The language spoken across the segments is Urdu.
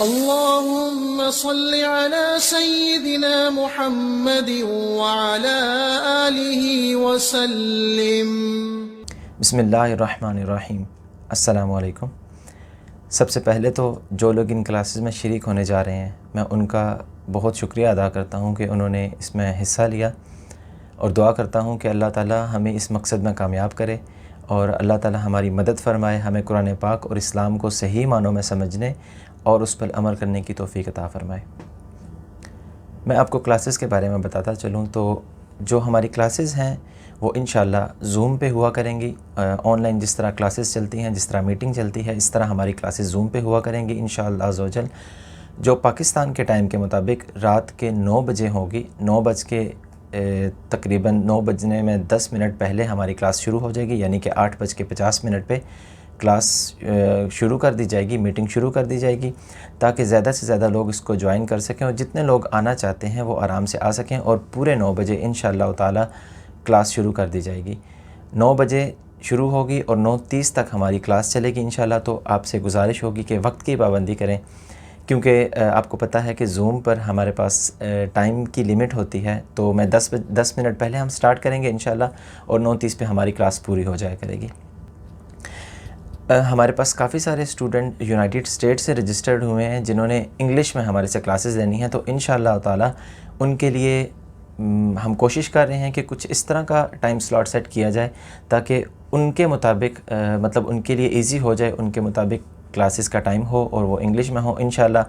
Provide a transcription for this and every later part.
اللهم صل على سيدنا محمد وعلى آله وسلم۔ بسم اللہ الرحمن الرحیم۔ السلام علیکم۔ سب سے پہلے تو جو لوگ ان کلاسز میں شریک ہونے جا رہے ہیں میں ان کا بہت شکریہ ادا کرتا ہوں کہ انہوں نے اس میں حصہ لیا، اور دعا کرتا ہوں کہ اللہ تعالی ہمیں اس مقصد میں کامیاب کرے، اور اللہ تعالی ہماری مدد فرمائے، ہمیں قرآن پاک اور اسلام کو صحیح معنوں میں سمجھنے اور اس پر عمل کرنے کی توفیق عطا فرمائے۔ میں آپ کو کلاسز کے بارے میں بتاتا چلوں تو جو ہماری کلاسز ہیں وہ انشاءاللہ زوم پہ ہوا کریں گی۔ آن لائن جس طرح کلاسز چلتی ہیں، جس طرح میٹنگ چلتی ہے، اس طرح ہماری کلاسز زوم پہ ہوا کریں گی انشاءاللہ عز و جل، جو پاکستان کے ٹائم کے مطابق رات کے 9 بجے ہوگی۔ 9 بج کے تقریباً 9 بجنے میں 10 منٹ پہلے ہماری کلاس شروع ہو جائے گی، یعنی کہ 8:50 پہ کلاس شروع کر دی جائے گی، میٹنگ شروع کر دی جائے گی، تاکہ زیادہ سے زیادہ لوگ اس کو جوائن کر سکیں، اور جتنے لوگ آنا چاہتے ہیں وہ آرام سے آ سکیں، اور پورے 9 بجے انشاءاللہ تعالی کلاس شروع کر دی جائے گی۔ 9 بجے شروع ہوگی اور 9:30 تک ہماری کلاس چلے گی انشاءاللہ۔ تو آپ سے گزارش ہوگی کہ وقت کی پابندی کریں، کیونکہ آپ کو پتہ ہے کہ زوم پر ہمارے پاس ٹائم کی لمٹ ہوتی ہے، تو میں 10 منٹ پہلے ہم سٹارٹ کریں گے انشاءاللہ، اور 9:30 پہ ہماری کلاس پوری ہو جایا کرے گی۔ ہمارے پاس کافی سارے اسٹوڈنٹ یونائٹڈ اسٹیٹ سے رجسٹرڈ ہوئے ہیں جنہوں نے انگلش میں ہمارے سے کلاسز لینی ہیں، تو انشاءاللہ تعالی ان کے لیے ہم کوشش کر رہے ہیں کہ کچھ اس طرح کا ٹائم سلاٹ سیٹ کیا جائے تاکہ ان کے مطابق مطلب ان کے لیے ایزی ہو جائے، ان کے مطابق کلاسز کا ٹائم ہو اور وہ انگلش میں ہو۔ انشاءاللہ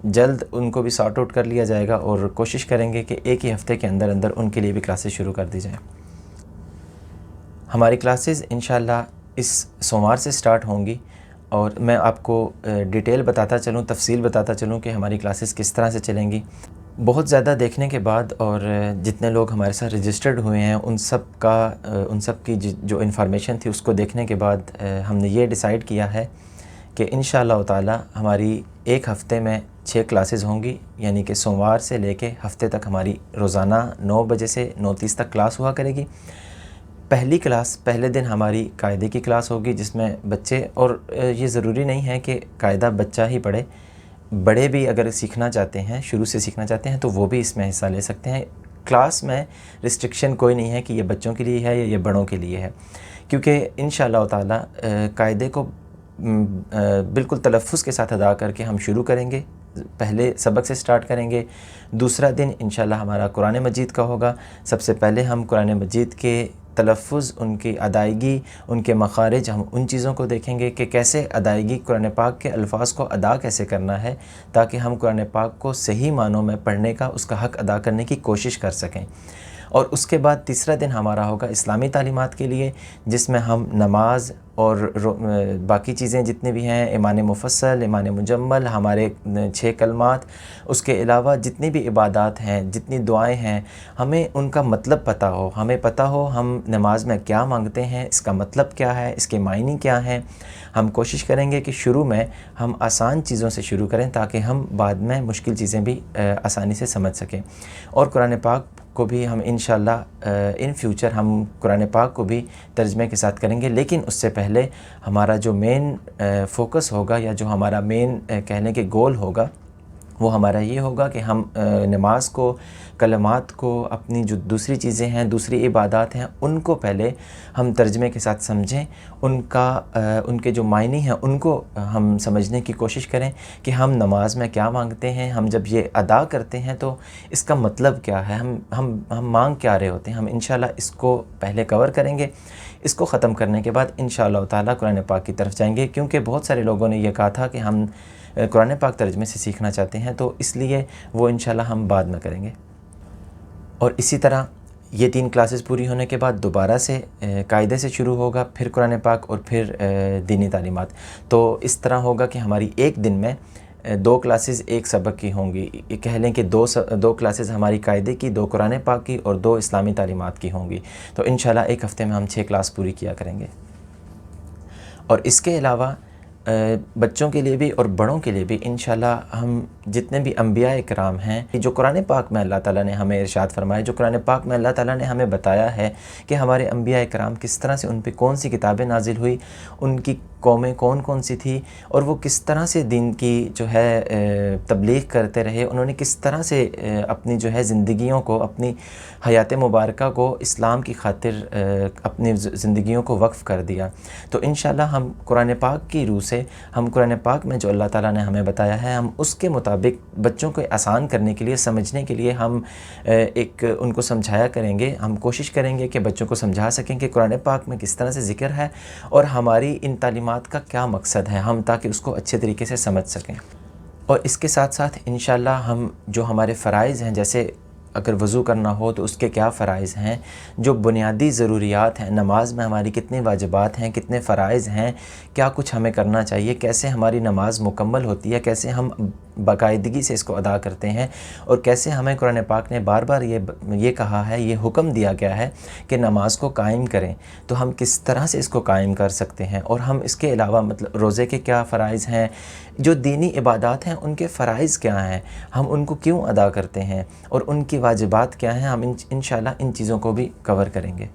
جلد ان کو بھی سارٹ آؤٹ کر لیا جائے گا، اور کوشش کریں گے کہ ایک ہی ہفتے کے اندر اندر ان کے لیے بھی کلاسز شروع کر دی جائیں۔ ہماری کلاسز انشاءاللہ اس سوموار سے سٹارٹ ہوں گی، اور میں آپ کو ڈیٹیل بتاتا چلوں، تفصیل بتاتا چلوں کہ ہماری کلاسز کس طرح سے چلیں گی۔ بہت زیادہ دیکھنے کے بعد اور جتنے لوگ ہمارے ساتھ رجسٹرڈ ہوئے ہیں ان سب کی جو انفارمیشن تھی اس کو دیکھنے کے بعد ہم نے یہ ڈیسائیڈ کیا ہے کہ انشاءاللہ تعالی ہماری ایک ہفتے میں 6 کلاسز ہوں گی، یعنی کہ سوموار سے لے کے ہفتے تک ہماری روزانہ 9 بجے سے 9:30 تک کلاس ہوا کرے گی۔ پہلی کلاس پہلے دن ہماری قاعدے کی کلاس ہوگی، جس میں بچے، اور یہ ضروری نہیں ہے کہ قاعدہ بچہ ہی پڑھے، بڑے بھی اگر سیکھنا چاہتے ہیں، شروع سے سیکھنا چاہتے ہیں تو وہ بھی اس میں حصہ لے سکتے ہیں۔ کلاس میں ریسٹرکشن کوئی نہیں ہے کہ یہ بچوں کے لیے ہے یا یہ بڑوں کے لیے ہے، کیونکہ انشاءاللہ تعالی قاعدے کو بالکل تلفظ کے ساتھ ادا کر کے ہم شروع کریں گے۔ پہلے سبق سے سٹارٹ کریں گے۔ دوسرا دن انشاءاللہ ہمارا قرآن مجید کا ہوگا۔ سب سے پہلے ہم قرآن مجید کے تلفظ، ان کی ادائیگی، ان کے مخارج، ہم ان چیزوں کو دیکھیں گے کہ کیسے ادائیگی قرآن پاک کے الفاظ کو ادا کیسے کرنا ہے، تاکہ ہم قرآن پاک کو صحیح معنوں میں پڑھنے کا، اس کا حق ادا کرنے کی کوشش کر سکیں۔ اور اس کے بعد تیسرا دن ہمارا ہوگا اسلامی تعلیمات کے لیے، جس میں ہم نماز اور باقی چیزیں جتنی بھی ہیں، ایمان مفصل، ایمان مجمل، ہمارے 6 کلمات، اس کے علاوہ جتنی بھی عبادات ہیں، جتنی دعائیں ہیں، ہمیں ان کا مطلب پتہ ہو، ہمیں پتہ ہو ہم نماز میں کیا مانگتے ہیں، اس کا مطلب کیا ہے، اس کے معنی کیا ہیں۔ ہم کوشش کریں گے کہ شروع میں ہم آسان چیزوں سے شروع کریں تاکہ ہم بعد میں مشکل چیزیں بھی آسانی سے سمجھ سکیں۔ اور قرآن پاک کو بھی ہم انشاءاللہ ان فیوچر ہم قرآن پاک کو بھی ترجمے کے ساتھ کریں گے، لیکن اس سے پہلے ہمارا جو مین فوکس ہوگا، یا جو ہمارا مین کہنے کے گول ہوگا، وہ ہمارا یہ ہوگا کہ ہم نماز کو، کلمات کو، اپنی جو دوسری چیزیں ہیں، دوسری عبادات ہیں، ان کو پہلے ہم ترجمے کے ساتھ سمجھیں، ان کے جو معنی ہیں ان کو ہم سمجھنے کی کوشش کریں کہ ہم نماز میں کیا مانگتے ہیں، ہم جب یہ ادا کرتے ہیں تو اس کا مطلب کیا ہے، ہم مانگ کیا رہے ہوتے ہیں۔ ہم انشاءاللہ اس کو پہلے کور کریں گے۔ اس کو ختم کرنے کے بعد انشاءاللہ تعالی قرآن پاک کی طرف جائیں گے، کیونکہ بہت سارے لوگوں نے یہ کہا تھا کہ ہم قرآن پاک ترجمے سے سیکھنا چاہتے ہیں، تو اس لیے وہ انشاءاللہ ہم بعد میں کریں گے۔ اور اسی طرح یہ 3 کلاسز پوری ہونے کے بعد دوبارہ سے قاعدے سے شروع ہوگا، پھر قرآن پاک اور پھر دینی تعلیمات۔ تو اس طرح ہوگا کہ ہماری ایک دن میں 2 کلاسز ایک سبق کی ہوں گی، کہہ لیں کہ 2 کلاسز ہماری قاعدے کی، 2 قرآن پاک کی اور 2 اسلامی تعلیمات کی ہوں گی۔ تو انشاءاللہ ایک ہفتے میں ہم 6 کلاس پوری کیا کریں گے۔ اور اس کے علاوہ بچوں کے لیے بھی اور بڑوں کے لیے بھی انشاءاللہ ہم جتنے بھی انبیاء کرام ہیں، جو قرآن پاک میں اللہ تعالیٰ نے ہمیں ارشاد فرمایا، جو قرآن پاک میں اللہ تعالیٰ نے ہمیں بتایا ہے کہ ہمارے انبیاء کرام کس طرح سے ان پہ کون سی کتابیں نازل ہوئی، ان کی قومیں کون کون سی تھی اور وہ کس طرح سے دین کی جو ہے تبلیغ کرتے رہے، انہوں نے کس طرح سے اپنی جو ہے زندگیوں کو، اپنی حیات مبارکہ کو اسلام کی خاطر اپنی زندگیوں کو وقف کر دیا۔ تو انشاءاللہ ہم قرآن پاک کی روح سے، ہم قرآن پاک میں جو اللہ تعالیٰ نے ہمیں بتایا ہے، ہم اس کے مطابق بچوں کو آسان کرنے کے لیے، سمجھنے کے لیے ہم ایک ان کو سمجھایا کریں گے۔ ہم کوشش کریں گے کہ بچوں کو سمجھا سکیں کہ قرآن پاک میں کس طرح سے ذکر ہے اور ہماری ان تعلیمات کا کیا مقصد ہے، ہم تاکہ اس کو اچھے طریقے سے سمجھ سکیں۔ اور اس کے ساتھ ساتھ انشاءاللہ ہم جو ہمارے فرائض ہیں، جیسے اگر وضو کرنا ہو تو اس کے کیا فرائض ہیں، جو بنیادی ضروریات ہیں، نماز میں ہماری کتنے واجبات ہیں، کتنے فرائض ہیں، کیا کچھ ہمیں کرنا چاہیے، کیسے ہماری نماز مکمل ہوتی ہے، کیسے ہم باقاعدگی سے اس کو ادا کرتے ہیں، اور کیسے ہمیں قرآن پاک نے بار بار یہ کہا ہے، یہ حکم دیا گیا ہے کہ نماز کو قائم کریں، تو ہم کس طرح سے اس کو قائم کر سکتے ہیں، اور ہم اس کے علاوہ مطلب روزے کے کیا فرائض ہیں، جو دینی عبادات ہیں ان کے فرائض کیا ہیں، ہم ان کو کیوں ادا کرتے ہیں، اور ان کی واجبات کیا ہیں، ہم انشاءاللہ ان چیزوں کو بھی کور کریں گے۔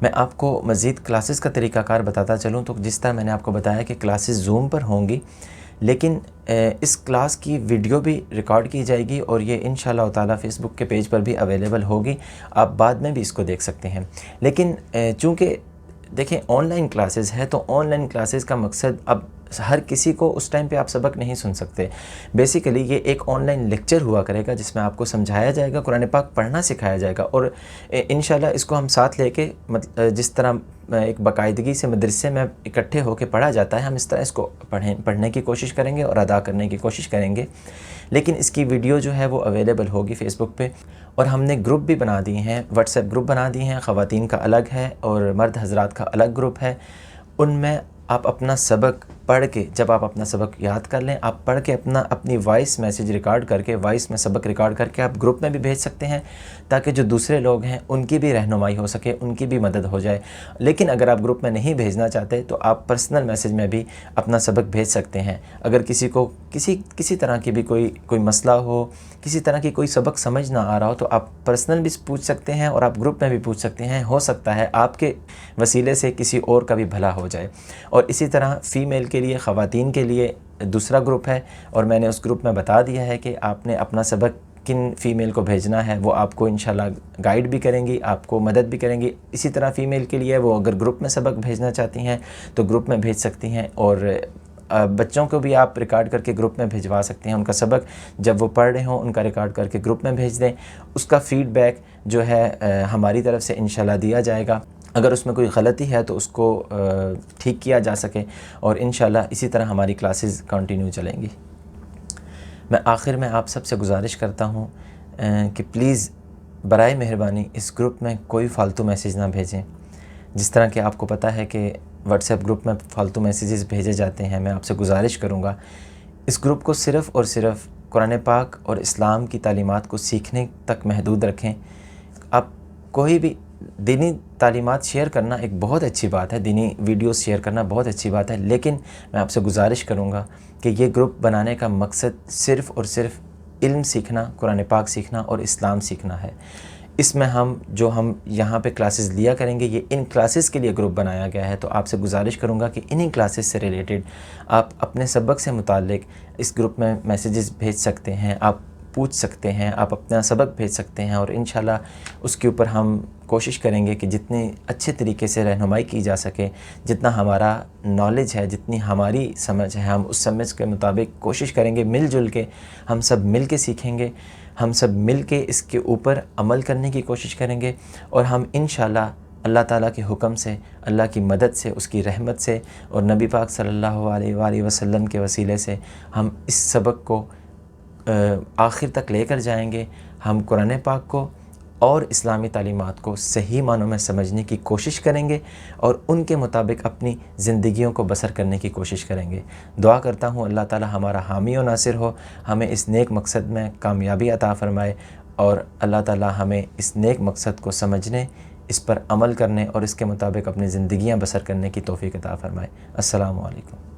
میں آپ کو مزید کلاسز کا طریقہ کار بتاتا چلوں تو جس طرح میں نے آپ کو بتایا کہ کلاسز زوم پر ہوں گی، لیکن اس کلاس کی ویڈیو بھی ریکارڈ کی جائے گی اور یہ انشاءاللہ تعالیٰ فیس بک کے پیج پر بھی اویلیبل ہوگی، آپ بعد میں بھی اس کو دیکھ سکتے ہیں۔ لیکن چونکہ دیکھیں آن لائن کلاسز ہے تو آن لائن کلاسز کا مقصد اب ہر کسی کو اس ٹائم پہ آپ سبق نہیں سن سکتے۔ بیسیکلی یہ ایک آن لائن لیکچر ہوا کرے گا جس میں آپ کو سمجھایا جائے گا، قرآن پاک پڑھنا سکھایا جائے گا، اور انشاءاللہ اس کو ہم ساتھ لے کے جس طرح ایک باقاعدگی سے مدرسے میں اکٹھے ہو کے پڑھا جاتا ہے، ہم اس طرح اس کو پڑھنے کی کوشش کریں گے اور ادا کرنے کی کوشش کریں گے۔ لیکن اس کی ویڈیو جو ہے وہ اویلیبل ہوگی فیس بک پہ، اور ہم نے گروپ بھی بنا دیے ہیں، واٹس ایپ گروپ بنا دیے ہیں، خواتین کا الگ ہے اور مرد حضرات کا الگ گروپ ہے۔ ان میں آپ اپنا سبق پڑھ کے، جب آپ اپنا سبق یاد کر لیں، آپ پڑھ کے اپنی وائس میسیج ریکارڈ کر کے، وائس میں سبق ریکارڈ کر کے آپ گروپ میں بھی بھیج سکتے ہیں، تاکہ جو دوسرے لوگ ہیں ان کی بھی رہنمائی ہو سکے، ان کی بھی مدد ہو جائے۔ لیکن اگر آپ گروپ میں نہیں بھیجنا چاہتے تو آپ پرسنل میسیج میں بھی اپنا سبق بھیج سکتے ہیں۔ اگر کسی کو کسی طرح کی بھی کوئی مسئلہ ہو، کسی طرح کی کوئی سبق سمجھ نہ آ رہا ہو، تو آپ پرسنل بھی پوچھ سکتے ہیں اور آپ گروپ میں بھی پوچھ سکتے ہیں، ہو سکتا ہے آپ کے وسیلے سے کسی اور کا بھی بھلا ہو جائے۔ اور اسی طرح فیمیل کے لیے، خواتین کے لیے دوسرا گروپ ہے، اور میں نے اس گروپ میں بتا دیا ہے کہ آپ نے اپنا سبق کن فیمیل کو بھیجنا ہے، وہ آپ کو انشاءاللہ گائیڈ بھی کریں گی، آپ کو مدد بھی کریں گی۔ اسی طرح فیمیل کے لیے وہ اگر گروپ میں سبق بھیجنا چاہتی ہیں تو گروپ میں بھیج سکتی ہیں، اور بچوں کو بھی آپ ریکارڈ کر کے گروپ میں بھیجوا سکتے ہیں۔ ان کا سبق جب وہ پڑھ رہے ہوں ان کا ریکارڈ کر کے گروپ میں بھیج دیں، اس کا فیڈ بیک جو ہے ہماری طرف سے انشاءاللہ دیا جائے گا۔ اگر اس میں کوئی غلطی ہے تو اس کو ٹھیک کیا جا سکے، اور انشاءاللہ اسی طرح ہماری کلاسز کنٹینیو چلیں گی۔ میں آخر میں آپ سب سے گزارش کرتا ہوں کہ پلیز برائے مہربانی اس گروپ میں کوئی فالتو میسیج نہ بھیجیں۔ جس طرح کہ آپ کو پتہ ہے کہ واٹس ایپ گروپ میں فالتو میسیجز بھیجے جاتے ہیں، میں آپ سے گزارش کروں گا اس گروپ کو صرف اور صرف قرآن پاک اور اسلام کی تعلیمات کو سیکھنے تک محدود رکھیں۔ آپ کوئی بھی دینی تعلیمات شیئر کرنا ایک بہت اچھی بات ہے، دینی ویڈیوز شیئر کرنا بہت اچھی بات ہے، لیکن میں آپ سے گزارش کروں گا کہ یہ گروپ بنانے کا مقصد صرف اور صرف علم سیکھنا، قرآن پاک سیکھنا اور اسلام سیکھنا ہے۔ اس میں ہم یہاں پہ کلاسز لیا کریں گے، یہ ان کلاسز کے لیے گروپ بنایا گیا ہے، تو آپ سے گزارش کروں گا کہ انہی کلاسز سے ریلیٹڈ آپ اپنے سبق سے متعلق اس گروپ میں میسیجز بھیج سکتے ہیں، آپ پوچھ سکتے ہیں، آپ اپنا سبق بھیج سکتے ہیں، اور انشاءاللہ اس کے اوپر ہم کوشش کریں گے کہ جتنی اچھے طریقے سے رہنمائی کی جا سکے، جتنا ہمارا نالج ہے، جتنی ہماری سمجھ ہے، ہم اس سمجھ کے مطابق کوشش کریں گے، مل جل کے ہم سب مل کے سیکھیں گے، ہم سب مل کے اس کے اوپر عمل کرنے کی کوشش کریں گے، اور ہم انشاءاللہ اللہ تعالیٰ کے حکم سے، اللہ کی مدد سے، اس کی رحمت سے، اور نبی پاک صلی اللہ علیہ وآلہ وسلم کے وسیلے سے ہم اس سبق کو آخر تک لے کر جائیں گے۔ ہم قرآن پاک کو اور اسلامی تعلیمات کو صحیح معنوں میں سمجھنے کی کوشش کریں گے، اور ان کے مطابق اپنی زندگیوں کو بسر کرنے کی کوشش کریں گے۔ دعا کرتا ہوں اللہ تعالی ہمارا حامی و ناصر ہو، ہمیں اس نیک مقصد میں کامیابی عطا فرمائے، اور اللہ تعالی ہمیں اس نیک مقصد کو سمجھنے، اس پر عمل کرنے اور اس کے مطابق اپنی زندگیاں بسر کرنے کی توفیق عطا فرمائے۔ السلام علیکم۔